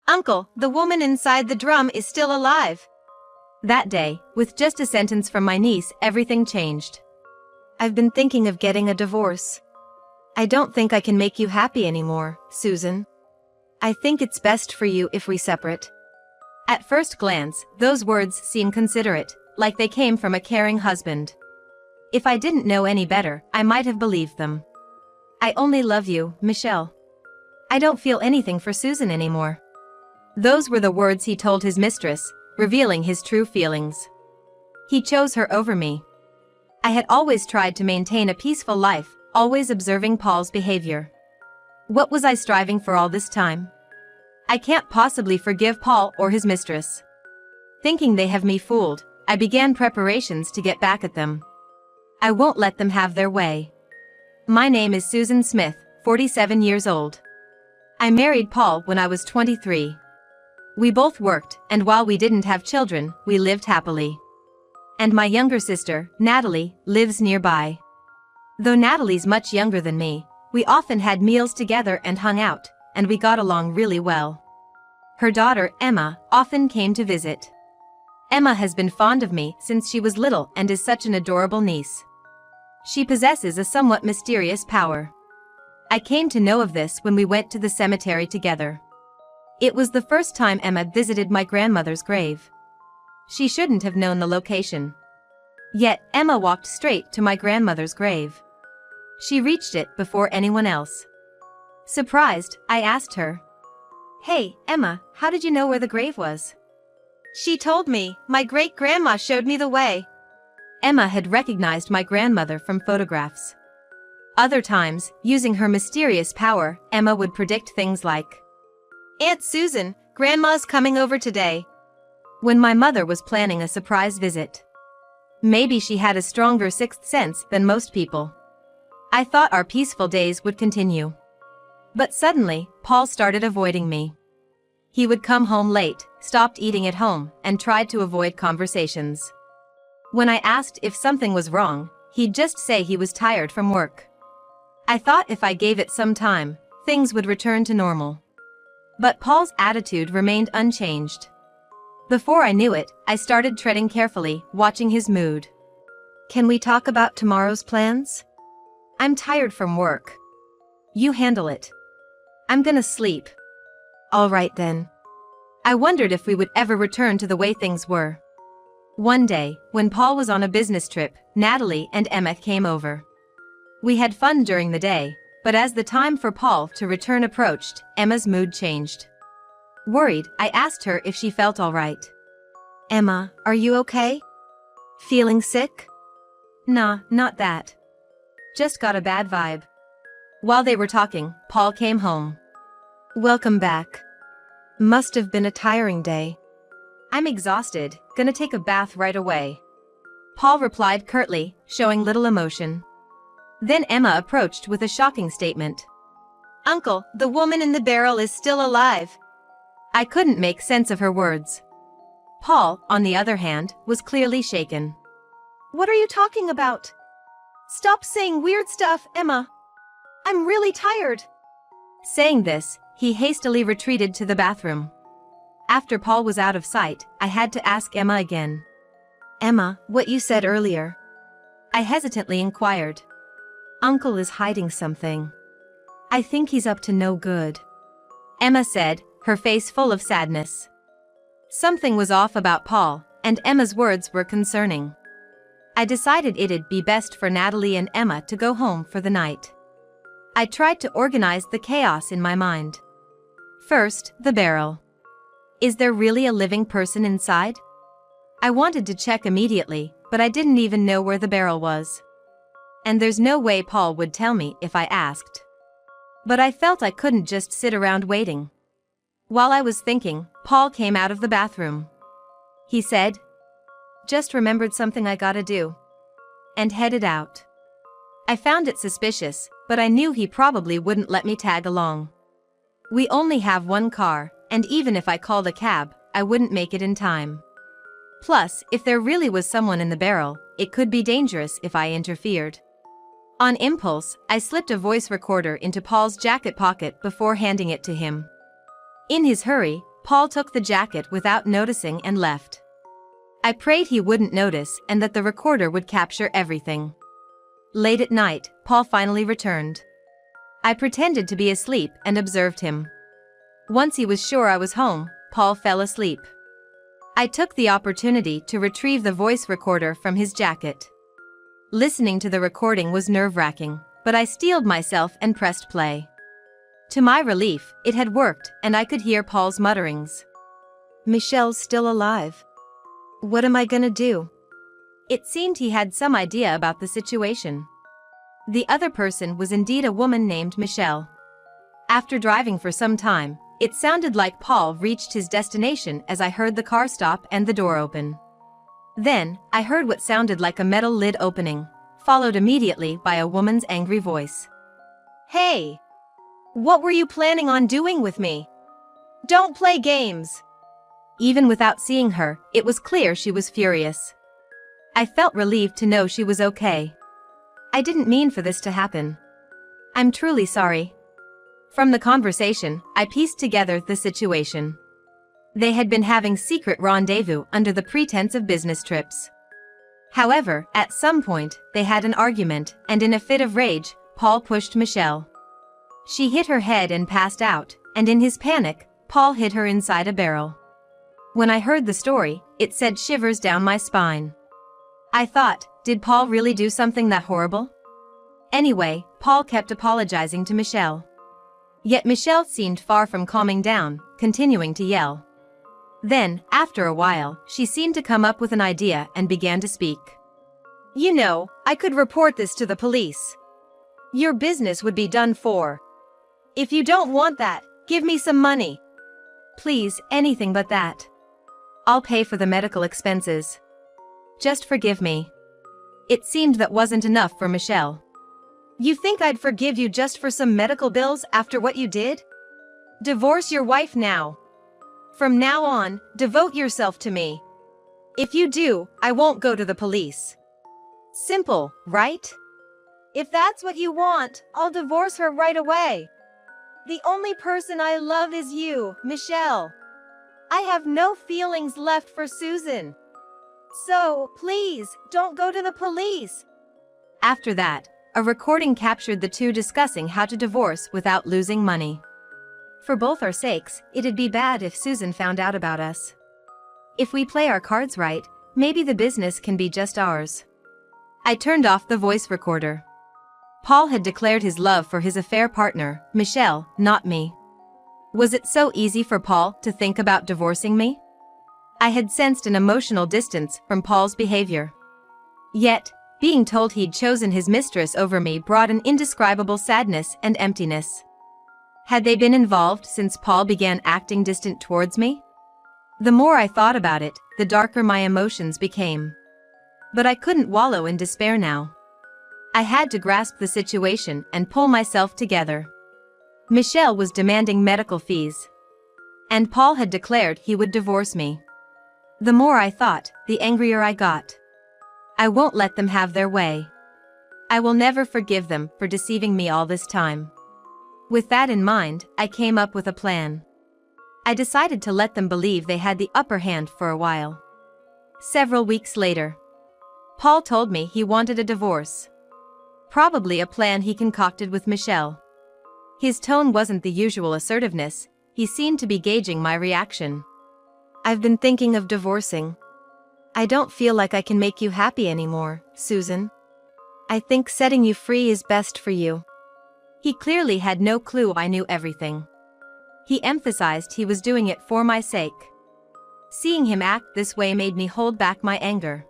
Uncle, the woman inside the drum is still alive. That day, with just a sentence from my niece, everything changed. I've been thinking of getting a divorce. I don't think I can make you happy anymore, Susan. I think it's best for you if we separate. At first glance, those words seem considerate, like they came from a caring husband. If I didn't know any better, I might have believed them. I only love you, Michelle. I don't feel anything for Susan anymore. Those were the words he told his mistress, revealing his true feelings. He chose her over me. I had always tried to maintain a peaceful life, always observing Paul's behavior. What was I striving for all this time? I can't possibly forgive Paul or his mistress. Thinking they have me fooled, I began preparations to get back at them. I won't let them have their way. My name is Susan Smith, 47 years old. I married Paul when I was 23. We both worked, and while we didn't have children, we lived happily. And my younger sister, Natalie, lives nearby. Though Natalie's much younger than me, we often had meals together and hung out, and we got along really well. Her daughter, Emma, often came to visit. Emma has been fond of me since she was little and is such an adorable niece. She possesses a somewhat mysterious power. I came to know of this when we went to the cemetery together. It was the first time Emma visited my grandmother's grave. She shouldn't have known the location. Yet, Emma walked straight to my grandmother's grave. She reached it before anyone else. Surprised, I asked her, "Hey, Emma, how did you know where the grave was?" "She told me, my great-grandma showed me the way." Emma had recognized my grandmother from photographs. Other times, using her mysterious power, Emma would predict things like, "Aunt Susan, Grandma's coming over today," when my mother was planning a surprise visit. Maybe she had a stronger sixth sense than most people. I thought our peaceful days would continue. But suddenly, Paul started avoiding me. He would come home late, stopped eating at home, and tried to avoid conversations. When I asked if something was wrong, he'd just say he was tired from work. I thought if I gave it some time, things would return to normal. But Paul's attitude remained unchanged. Before I knew it, I started treading carefully, watching his mood. "Can we talk about tomorrow's plans? I'm tired from work. You handle it. I'm gonna sleep." "All right then." I wondered if we would ever return to the way things were. One day, when Paul was on a business trip, Natalie and Emma came over. We had fun during the day, but as the time for Paul to return approached, Emma's mood changed. Worried, I asked her if she felt all right. "Emma, are you okay? Feeling sick?" "Nah, not that. Just got a bad vibe." While they were talking, Paul came home. "Welcome back. Must have been a tiring day." "I'm exhausted, gonna take a bath right away," Paul replied curtly, showing little emotion. Then Emma approached with a shocking statement. "Uncle, the woman in the barrel is still alive." I couldn't make sense of her words. Paul, on the other hand, was clearly shaken. "What are you talking about? Stop saying weird stuff, Emma. I'm really tired." Saying this, he hastily retreated to the bathroom. After Paul was out of sight, I had to ask Emma again. "Emma, what you said earlier?" I hesitantly inquired. "Uncle is hiding something. I think he's up to no good," Emma said, her face full of sadness. Something was off about Paul, and Emma's words were concerning. I decided it'd be best for Natalie and Emma to go home for the night. I tried to organize the chaos in my mind. First, the barrel. Is there really a living person inside? I wanted to check immediately, but I didn't even know where the barrel was. And there's no way Paul would tell me if I asked. But I felt I couldn't just sit around waiting. While I was thinking, Paul came out of the bathroom. He said, "Just remembered something I gotta do," and headed out. I found it suspicious, but I knew he probably wouldn't let me tag along. We only have one car, and even if I called a cab, I wouldn't make it in time. Plus, if there really was someone in the barrel, it could be dangerous if I interfered. On impulse, I slipped a voice recorder into Paul's jacket pocket before handing it to him. In his hurry, Paul took the jacket without noticing and left. I prayed he wouldn't notice and that the recorder would capture everything. Late at night, Paul finally returned. I pretended to be asleep and observed him. Once he was sure I was home, Paul fell asleep. I took the opportunity to retrieve the voice recorder from his jacket. Listening to the recording was nerve-wracking, but I steeled myself and pressed play. To my relief, it had worked and I could hear Paul's mutterings. "Michelle's still alive. What am I gonna do?" It seemed he had some idea about the situation. The other person was indeed a woman named Michelle. After driving for some time, it sounded like Paul reached his destination as I heard the car stop and the door open. Then, I heard what sounded like a metal lid opening, followed immediately by a woman's angry voice. "Hey! What were you planning on doing with me? Don't play games!" Even without seeing her, it was clear she was furious. I felt relieved to know she was okay. "I didn't mean for this to happen. I'm truly sorry." From the conversation, I pieced together the situation. They had been having secret rendezvous under the pretense of business trips. However, at some point, they had an argument, and in a fit of rage, Paul pushed Michelle. She hit her head and passed out, and in his panic, Paul hid her inside a barrel. When I heard the story, it sent shivers down my spine. I thought, did Paul really do something that horrible? Anyway, Paul kept apologizing to Michelle. Yet Michelle seemed far from calming down, continuing to yell. Then, after a while, she seemed to come up with an idea and began to speak. "You know, I could report this to the police. Your business would be done for. If you don't want that, give me some money. Please, anything but that. I'll pay for the medical expenses. Just forgive me." It seemed that wasn't enough for Michelle. "You think I'd forgive you just for some medical bills after what you did? Divorce your wife now. From now on, devote yourself to me. If you do, I won't go to the police. Simple, right? If that's what you want, I'll divorce her right away. The only person I love is you, Michelle. I have no feelings left for Susan. So, please, don't go to the police." After that, a recording captured the two discussing how to divorce without losing money. For both our sakes, it'd be bad if Susan found out about us. If we play our cards right, maybe the business can be just ours. I turned off the voice recorder. Paul had declared his love for his affair partner, Michelle, not me. Was it so easy for Paul to think about divorcing me? I had sensed an emotional distance from Paul's behavior. Yet, being told he'd chosen his mistress over me brought an indescribable sadness and emptiness. Had they been involved since Paul began acting distant towards me? The more I thought about it, the darker my emotions became. But I couldn't wallow in despair now. I had to grasp the situation and pull myself together. Michelle was demanding medical fees. And Paul had declared he would divorce me. The more I thought, the angrier I got. I won't let them have their way. I will never forgive them for deceiving me all this time. With that in mind, I came up with a plan. I decided to let them believe they had the upper hand for a while. Several weeks later, Paul told me he wanted a divorce. Probably a plan he concocted with Michelle. His tone wasn't the usual assertiveness, he seemed to be gauging my reaction. "I've been thinking of divorcing. I don't feel like I can make you happy anymore, Susan. I think setting you free is best for you." He clearly had no clue I knew everything. He emphasized he was doing it for my sake. Seeing him act this way made me hold back my anger.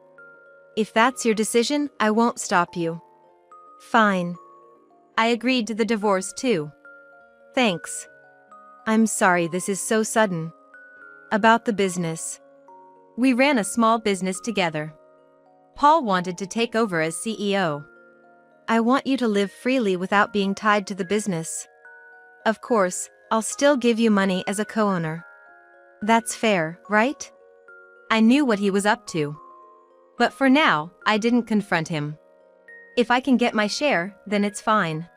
"If that's your decision, I won't stop you." "Fine." I agreed to the divorce too. "Thanks. I'm sorry this is so sudden. About the business. We ran a small business together. Paul wanted to take over as CEO. I want you to live freely without being tied to the business. Of course, I'll still give you money as a co-owner. That's fair, right?" I knew what he was up to. But for now, I didn't confront him. If I can get my share, then it's fine.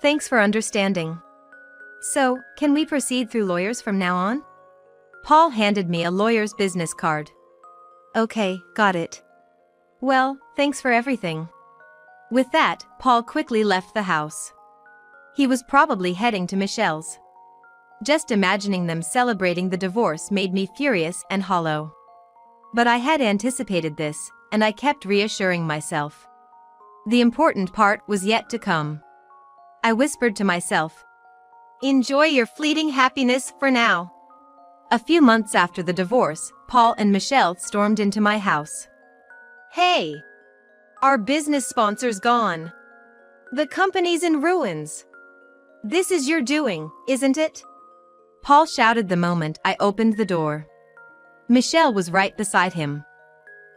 "Thanks for understanding. So, can we proceed through lawyers from now on?" Paul handed me a lawyer's business card. Okay, got it. Well, thanks for everything. With that, Paul quickly left the house. He was probably heading to Michelle's. Just imagining them celebrating the divorce made me furious and hollow. But I had anticipated this, and I kept reassuring myself. The important part was yet to come. I whispered to myself, "Enjoy your fleeting happiness for now." A few months after the divorce, Paul and Michelle stormed into my house. "Hey! Our business sponsor's gone. The company's in ruins. This is your doing, isn't it?" Paul shouted the moment I opened the door. Michelle was right beside him.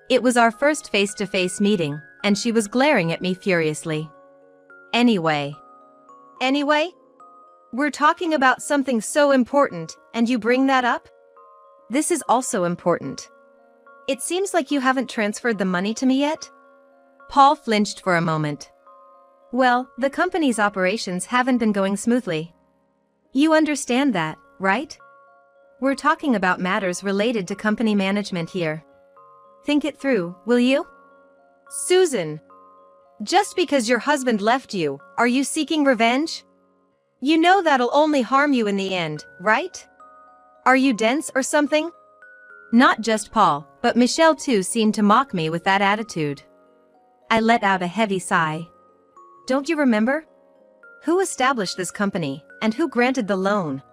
It was our first face-to-face meeting, and she was glaring at me furiously. Anyway? We're talking about something so important, and you bring that up? This is also important. It seems like you haven't transferred the money to me yet? Paul flinched for a moment. Well, the company's operations haven't been going smoothly. You understand that, right? We're talking about matters related to company management here. Think it through, will you? Susan! Just because your husband left you, are you seeking revenge? You know that'll only harm you in the end, right? Are you dense or something? Not just Paul, but Michelle too seemed to mock me with that attitude. I let out a heavy sigh. Don't you remember? Who established this company, and who granted the loan?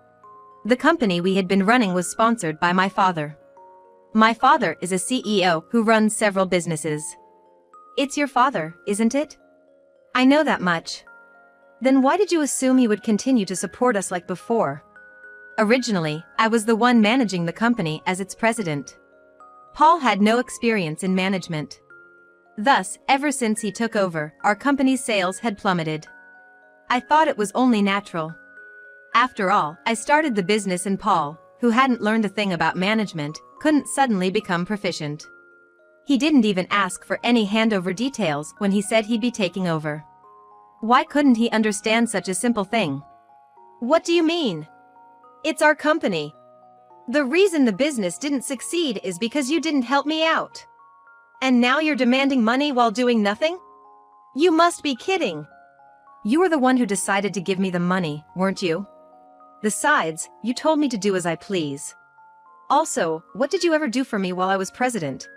The company we had been running was sponsored by my father. My father is a CEO who runs several businesses. It's your father, isn't it? I know that much. Then why did you assume he would continue to support us like before? Originally, I was the one managing the company as its president. Paul had no experience in management. Thus, ever since he took over, our company's sales had plummeted. I thought it was only natural. After all, I started the business and Paul, who hadn't learned a thing about management, couldn't suddenly become proficient. He didn't even ask for any handover details when he said he'd be taking over. Why couldn't he understand such a simple thing? What do you mean? It's our company. The reason the business didn't succeed is because you didn't help me out. And now you're demanding money while doing nothing? You must be kidding. You were the one who decided to give me the money, weren't you? Besides, you told me to do as I please. Also, what did you ever do for me while I was president?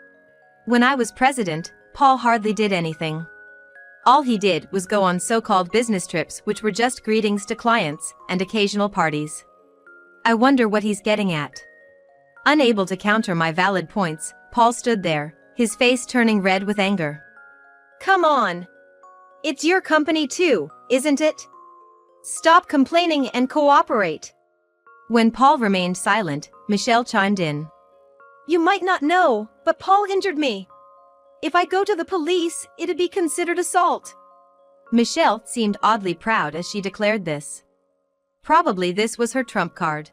When I was president, Paul hardly did anything. All he did was go on so-called business trips, which were just greetings to clients and occasional parties. I wonder what he's getting at. Unable to counter my valid points, Paul stood there, his face turning red with anger. Come on! It's your company too, isn't it? Stop complaining and cooperate. When Paul remained silent, Michelle chimed in. You might not know, but Paul injured me. If I go to the police, it'd be considered assault. Michelle seemed oddly proud as she declared this. Probably this was her trump card.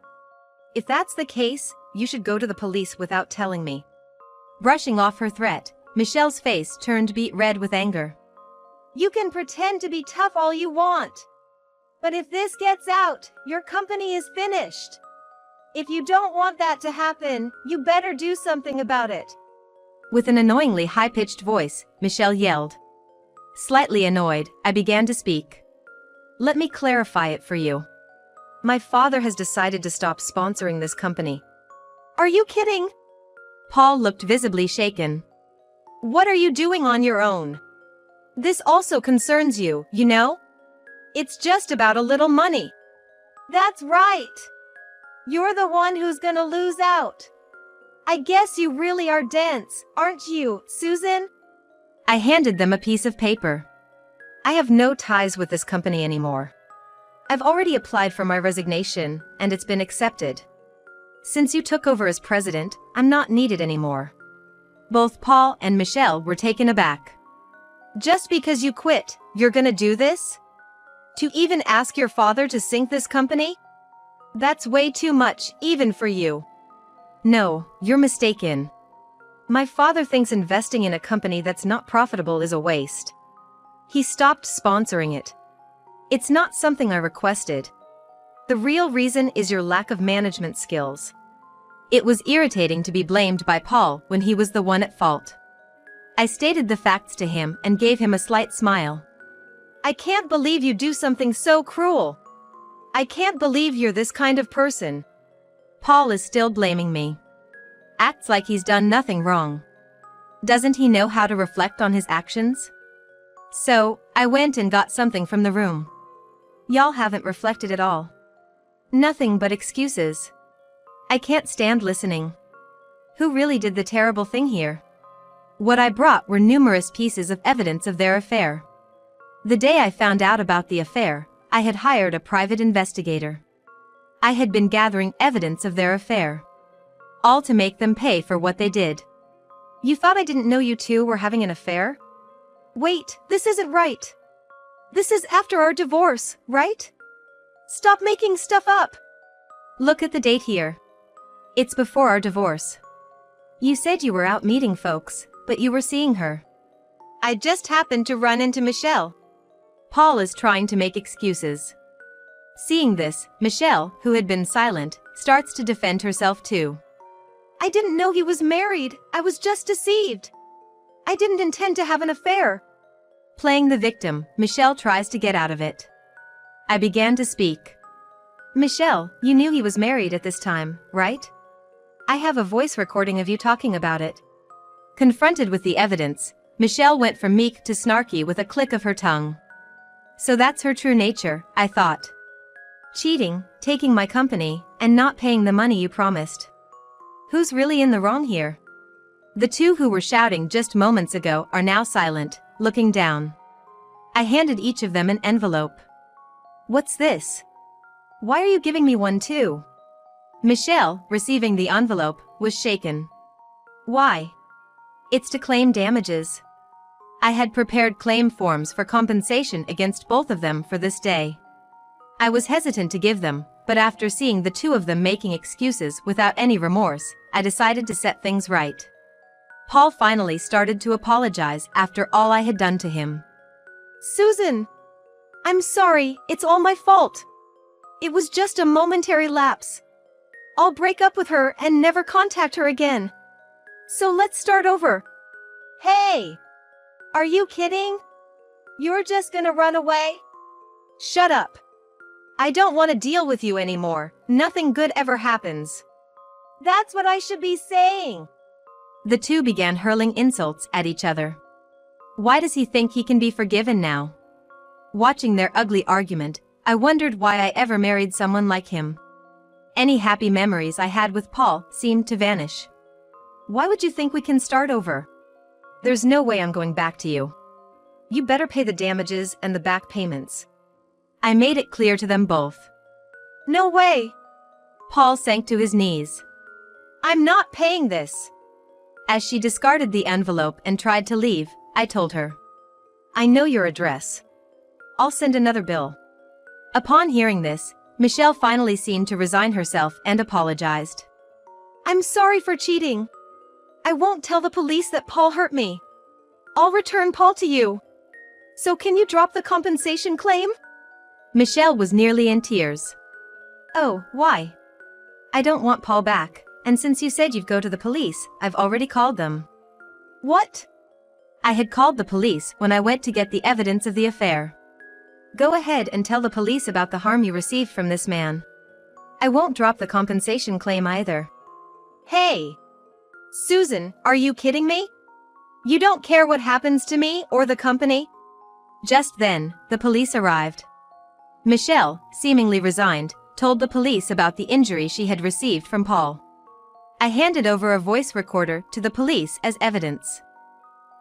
If that's the case, you should go to the police without telling me. Brushing off her threat, Michelle's face turned beet red with anger. You can pretend to be tough all you want. But if this gets out, your company is finished. If you don't want that to happen, you better do something about it. With an annoyingly high-pitched voice, Michelle yelled. Slightly annoyed, I began to speak. Let me clarify it for you. My father has decided to stop sponsoring this company. Are you kidding? Paul looked visibly shaken. What are you doing on your own? This also concerns you, you know? It's just about a little money. That's right. You're the one who's gonna lose out. I guess you really are dense, aren't you, Susan? I handed them a piece of paper. I have no ties with this company anymore. I've already applied for my resignation, and it's been accepted. Since you took over as president, I'm not needed anymore. Both Paul and Michelle were taken aback. Just because you quit, you're gonna do this? To even ask your father to sink this company? That's way too much, even for you. No, you're mistaken. My father thinks investing in a company that's not profitable is a waste. He stopped sponsoring it. It's not something I requested. The real reason is your lack of management skills. It was irritating to be blamed by Paul when he was the one at fault. I stated the facts to him and gave him a slight smile. I can't believe you do something so cruel. I can't believe you're this kind of person. Paul is still blaming me. Acts like he's done nothing wrong. Doesn't he know how to reflect on his actions? So, I went and got something from the room. Y'all haven't reflected at all. Nothing but excuses. I can't stand listening. Who really did the terrible thing here? What I brought were numerous pieces of evidence of their affair. The day I found out about the affair, I had hired a private investigator. I had been gathering evidence of their affair. All to make them pay for what they did. You thought I didn't know you two were having an affair? Wait, this isn't right. This is after our divorce, right? Stop making stuff up. Look at the date here. It's before our divorce. You said you were out meeting folks, but you were seeing her. I just happened to run into Michelle. Paul is trying to make excuses. Seeing this, Michelle, who had been silent, starts to defend herself too. I didn't know he was married. I was just deceived. I didn't intend to have an affair. Playing the victim, Michelle tries to get out of it. I began to speak. Michelle, you knew he was married at this time, right? I have a voice recording of you talking about it. Confronted with the evidence, Michelle went from meek to snarky with a click of her tongue. So that's her true nature, I thought. Cheating, taking my company, and not paying the money you promised. Who's really in the wrong here? The two who were shouting just moments ago are now silent, looking down. I handed each of them an envelope. What's this? Why are you giving me one too? Michelle, receiving the envelope, was shaken. Why? It's to claim damages. I had prepared claim forms for compensation against both of them for this day. I was hesitant to give them, but after seeing the two of them making excuses without any remorse, I decided to set things right. Paul finally started to apologize after all I had done to him. Susan! I'm sorry, it's all my fault. It was just a momentary lapse. I'll break up with her and never contact her again. So let's start over. Hey! Are you kidding? You're just gonna run away? Shut up. I don't want to deal with you anymore. Nothing good ever happens. That's what I should be saying. The two began hurling insults at each other. Why does he think he can be forgiven now? Watching their ugly argument, I wondered why I ever married someone like him. Any happy memories I had with Paul seemed to vanish. Why would you think we can start over? There's no way I'm going back to you. You better pay the damages and the back payments. I made it clear to them both. No way! Paul sank to his knees. I'm not paying this. As she discarded the envelope and tried to leave, I told her. I know your address. I'll send another bill. Upon hearing this, Michelle finally seemed to resign herself and apologized. I'm sorry for cheating. I won't tell the police that Paul hurt me. I'll return Paul to you. So can you drop the compensation claim? Michelle was nearly in tears. Oh, why? I don't want Paul back, and since you said you'd go to the police, I've already called them. What? I had called the police when I went to get the evidence of the affair. Go ahead and tell the police about the harm you received from this man. I won't drop the compensation claim either. Hey! Susan, are you kidding me? You don't care what happens to me or the company? Just then, the police arrived. Michelle, seemingly resigned, told the police about the injury she had received from Paul. I handed over a voice recorder to the police as evidence.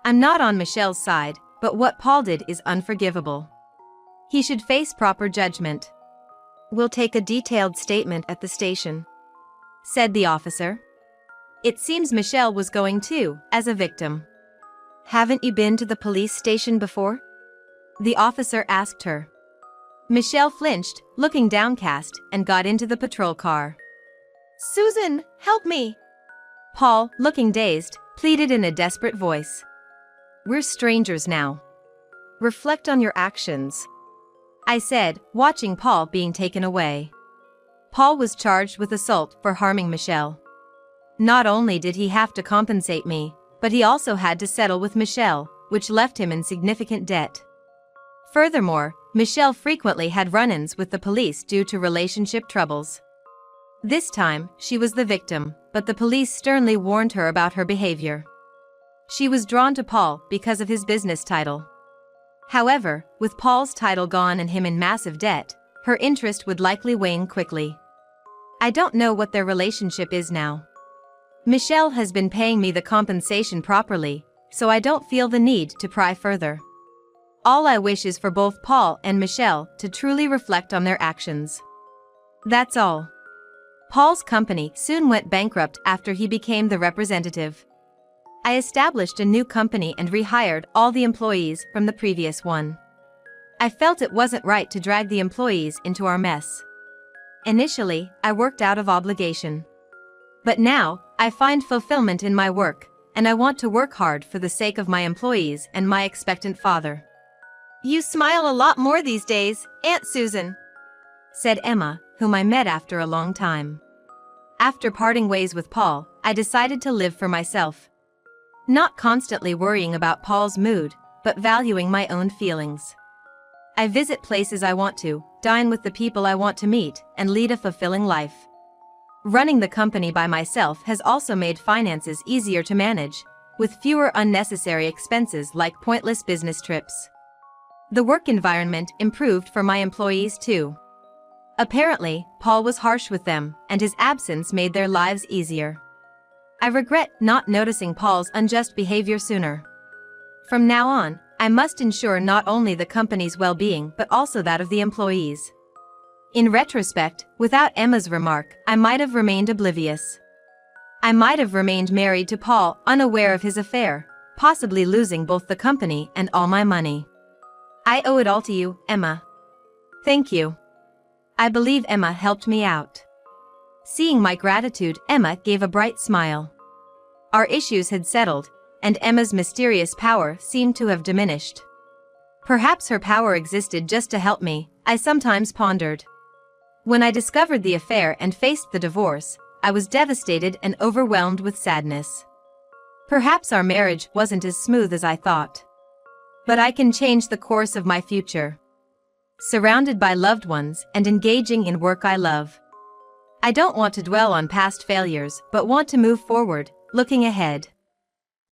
I'm not on Michelle's side, but what Paul did is unforgivable. He should face proper judgment. We'll take a detailed statement at the station, said the officer. It seems Michelle was going too, as a victim. Haven't you been to the police station before? The officer asked her. Michelle flinched, looking downcast, and got into the patrol car. Susan, help me! Paul, looking dazed, pleaded in a desperate voice. We're strangers now. Reflect on your actions, I said, watching Paul being taken away. Paul was charged with assault for harming Michelle. Not only did he have to compensate me, but he also had to settle with Michelle, which left him in significant debt. Furthermore, Michelle frequently had run-ins with the police due to relationship troubles. This time, she was the victim, but the police sternly warned her about her behavior. She was drawn to Paul because of his business title. However, with Paul's title gone and him in massive debt, her interest would likely wane quickly. I don't know what their relationship is now. Michelle has been paying me the compensation properly, so I don't feel the need to pry further. All I wish is for both Paul and Michelle to truly reflect on their actions. That's all. Paul's company soon went bankrupt after he became the representative. I established a new company and rehired all the employees from the previous one. I felt it wasn't right to drag the employees into our mess. Initially, I worked out of obligation. But now, I find fulfillment in my work, and I want to work hard for the sake of my employees and my expectant father. "You smile a lot more these days, Aunt Susan," said Emma, whom I met after a long time. After parting ways with Paul, I decided to live for myself. Not constantly worrying about Paul's mood, but valuing my own feelings. I visit places I want to, dine with the people I want to meet, and lead a fulfilling life. Running the company by myself has also made finances easier to manage, with fewer unnecessary expenses like pointless business trips. The work environment improved for my employees too. Apparently, Paul was harsh with them, and his absence made their lives easier. I regret not noticing Paul's unjust behavior sooner. From now on, I must ensure not only the company's well-being but also that of the employees. In retrospect, without Emma's remark, I might have remained oblivious. I might have remained married to Paul, unaware of his affair, possibly losing both the company and all my money. I owe it all to you, Emma. Thank you. I believe Emma helped me out. Seeing my gratitude, Emma gave a bright smile. Our issues had settled, and Emma's mysterious power seemed to have diminished. Perhaps her power existed just to help me, I sometimes pondered. When I discovered the affair and faced the divorce, I was devastated and overwhelmed with sadness. Perhaps our marriage wasn't as smooth as I thought. But I can change the course of my future. Surrounded by loved ones and engaging in work I love. I don't want to dwell on past failures but want to move forward, looking ahead.